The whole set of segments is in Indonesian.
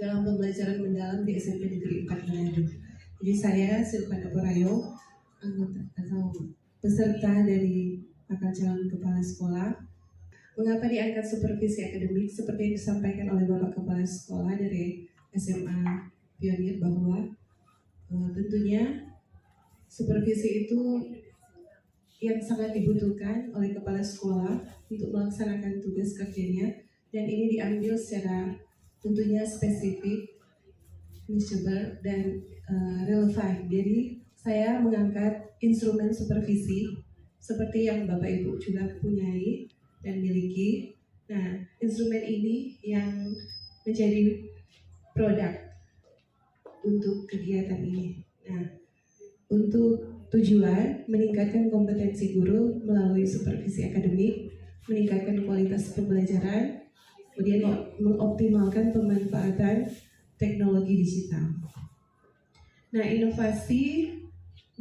dalam pembelajaran mendalam di SMP Negeri 4 Manado. Jadi saya Silvana Porayo, anggota atau peserta dari bakal calon kepala sekolah. Mengapa diangkat supervisi akademik seperti yang disampaikan oleh Bapak Kepala Sekolah dari SMA Pionir bahwa tentunya supervisi itu yang sangat dibutuhkan oleh kepala sekolah untuk melaksanakan tugas kerjanya, dan ini diambil secara tentunya spesifik, measurable, dan relevan. Jadi saya mengangkat instrumen supervisi seperti yang Bapak Ibu juga punyai dan miliki. Nah, instrumen ini yang menjadi produk untuk kegiatan ini. Nah, untuk tujuan meningkatkan kompetensi guru melalui supervisi akademik, meningkatkan kualitas pembelajaran, kemudian mengoptimalkan pemanfaatan teknologi digital. Nah,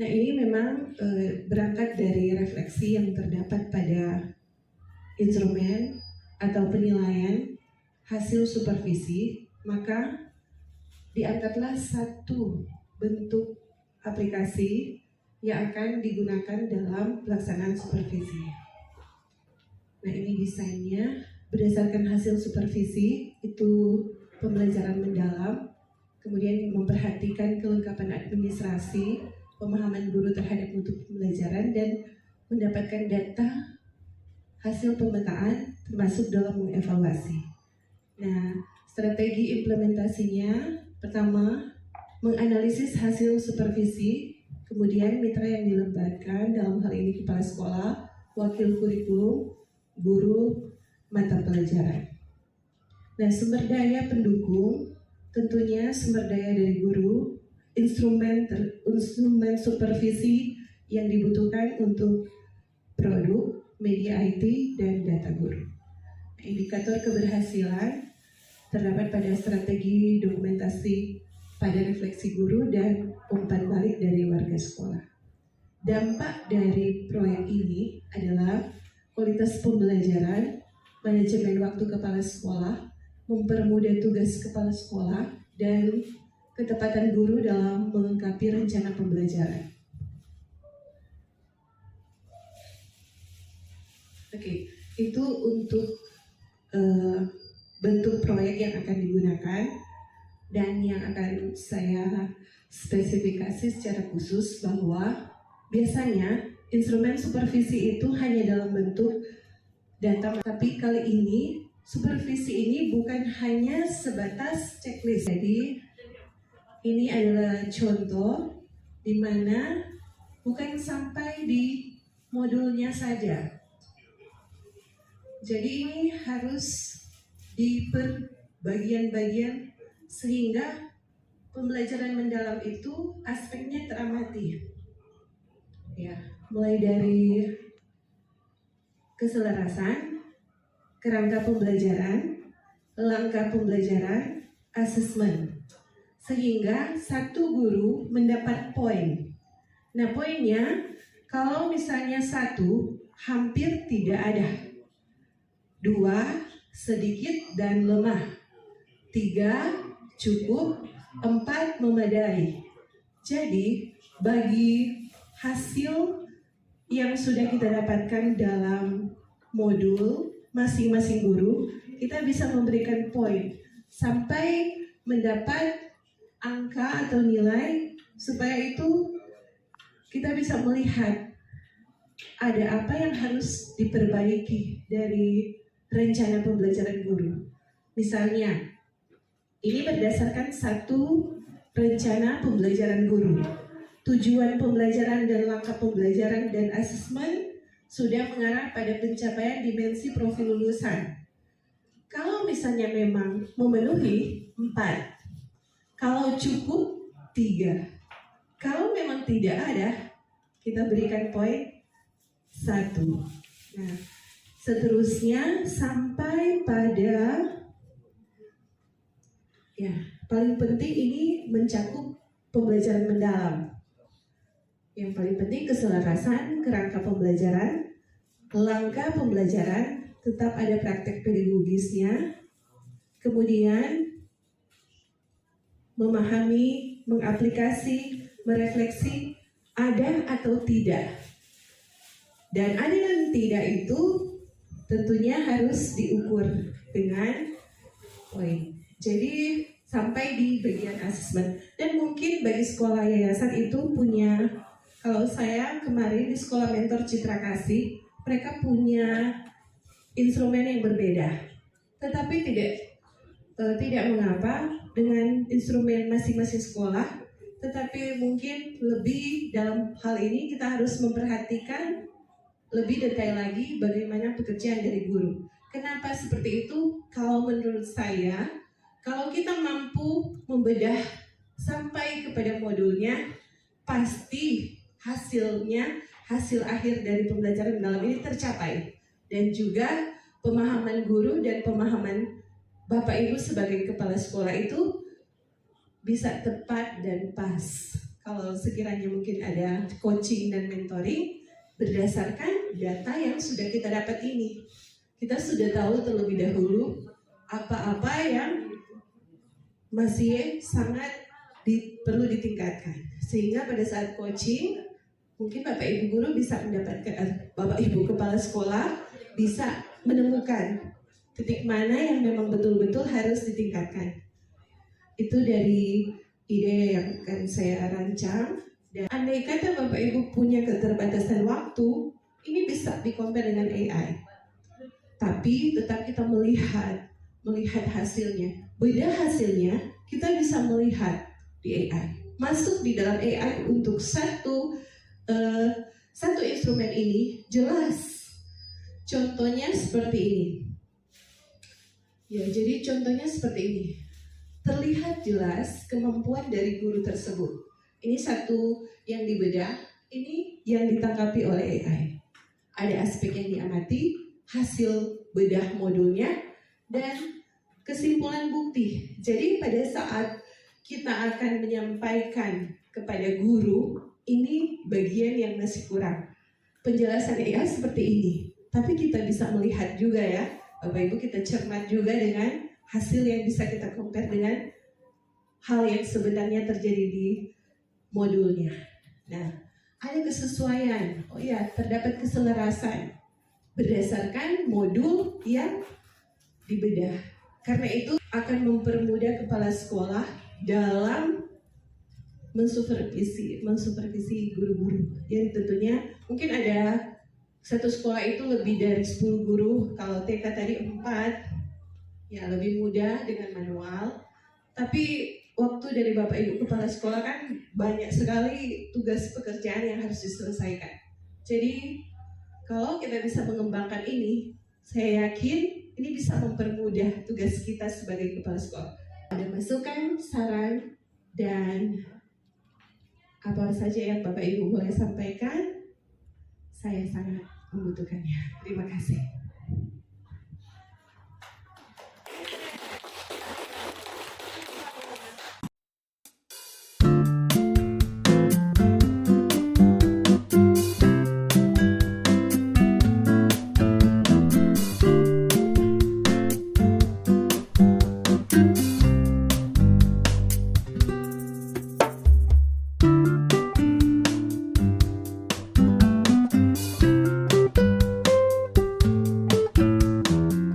ini memang berangkat dari refleksi yang terdapat pada instrumen atau penilaian hasil supervisi, maka diangkatlah satu bentuk aplikasi yang akan digunakan dalam pelaksanaan supervisi. Nah, ini desainnya berdasarkan hasil supervisi, itu pembelajaran mendalam, kemudian memperhatikan kelengkapan administrasi, pemahaman guru terhadap mutu pembelajaran, dan mendapatkan data hasil pemetaan termasuk dalam mengevaluasi. Nah, strategi implementasinya pertama, menganalisis hasil supervisi, kemudian mitra yang dilebatkan, dalam hal ini kepala sekolah, wakil kurikulum, guru, mata pelajaran. Nah, sumber daya pendukung, tentunya sumber daya dari guru, instrumen supervisi yang dibutuhkan untuk produk, media IT, dan data guru. Indikator keberhasilan terdapat pada strategi dokumentasi pada refleksi guru dan umpan balik dari warga sekolah. Dampak dari proyek ini adalah kualitas pembelajaran, manajemen waktu kepala sekolah, mempermudah tugas kepala sekolah, dan ketepatan guru dalam melengkapi rencana pembelajaran. Oke, itu untuk bentuk proyek yang akan digunakan dan yang akan saya spesifikasi secara khusus bahwa biasanya instrumen supervisi itu hanya dalam bentuk data, tapi kali ini supervisi ini bukan hanya sebatas checklist. Jadi ini adalah contoh di mana bukan sampai di modulnya saja. Jadi ini harus di bagian-bagian sehingga pembelajaran mendalam itu aspeknya teramati. Ya, mulai dari keselarasan, kerangka pembelajaran, langkah pembelajaran, asesmen, sehingga satu guru mendapat poin. Nah, poinnya kalau misalnya 1 hampir tidak ada, 2 sedikit dan lemah, 3 cukup, 4 memadai. Jadi bagi hasil yang sudah kita dapatkan dalam modul masing-masing guru, kita bisa memberikan poin sampai mendapat angka atau nilai, supaya itu kita bisa melihat ada apa yang harus diperbaiki dari rencana pembelajaran guru. Misalnya, ini berdasarkan satu rencana pembelajaran guru. Tujuan pembelajaran dan langkah pembelajaran dan asesmen sudah mengarah pada pencapaian dimensi profil lulusan. Kalau misalnya memang memenuhi 4, kalau cukup 3, kalau memang tidak ada, kita berikan poin 1. Nah, seterusnya sampai pada, ya, paling penting ini mencakup pembelajaran mendalam. Yang paling penting keselarasan, kerangka pembelajaran, langkah pembelajaran, tetap ada praktek pedagogisnya, kemudian memahami, mengaplikasi, merefleksi ada atau tidak. Dan ada dan tidak itu tentunya harus diukur dengan poin. Jadi sampai di bagian asesmen. Dan mungkin bagi sekolah yayasan itu punya, kalau saya kemarin di sekolah mentor Citra Kasih, mereka punya instrumen yang berbeda. Tetapi tidak mengapa dengan instrumen masing-masing sekolah, tetapi mungkin lebih dalam hal ini kita harus memperhatikan lebih detail lagi bagaimana pekerjaan dari guru. Kenapa seperti itu? Kalau menurut saya, kalau kita mampu membedah sampai kepada modulnya, pasti hasil akhir dari pembelajaran dalam ini tercapai. Dan juga pemahaman guru dan pemahaman Bapak Ibu sebagai kepala sekolah itu bisa tepat dan pas. Kalau sekiranya mungkin ada coaching dan mentoring berdasarkan data yang sudah kita dapat ini. Kita sudah tahu terlebih dahulu apa-apa yang masih sangat perlu ditingkatkan. Sehingga pada saat coaching, mungkin Bapak Ibu guru bisa mendapatkan, Bapak Ibu kepala sekolah bisa menemukan titik mana yang memang betul-betul harus ditingkatkan. Itu dari ide yang akan saya rancang. Dan andai kata Bapak Ibu punya keterbatasan waktu, ini bisa di-compare dengan AI. Tapi tetap kita melihat hasilnya. Beda hasilnya, kita bisa melihat di AI. Masuk di dalam AI untuk satu instrumen ini jelas. Contohnya seperti ini. Ya, jadi contohnya seperti ini. Terlihat jelas kemampuan dari guru tersebut. Ini satu yang dibedah, ini yang ditangkapi oleh AI. Ada aspek yang diamati, hasil bedah modulnya, dan kesimpulan bukti. Jadi pada saat kita akan menyampaikan kepada guru, ini bagian yang masih kurang. Penjelasan AI seperti ini. Tapi kita bisa melihat juga ya, Bapak Ibu, kita cermat juga dengan hasil yang bisa kita compare dengan hal yang sebenarnya terjadi di modulnya. Nah, ada kesesuaian. Oh ya, terdapat keselarasan berdasarkan modul yang dibedah. Karena itu akan mempermudah kepala sekolah dalam mensupervisi guru-guru. Yang tentunya mungkin ada satu sekolah itu lebih dari 10 guru. Kalau TK tadi 4, ya lebih mudah dengan manual. Tapi waktu dari Bapak Ibu kepala sekolah kan banyak sekali tugas pekerjaan yang harus diselesaikan. Jadi kalau kita bisa mengembangkan ini, saya yakin ini bisa mempermudah tugas kita sebagai kepala sekolah. Ada masukan, saran, dan apa saja yang Bapak Ibu boleh sampaikan, saya sangat membutuhkannya. Terima kasih.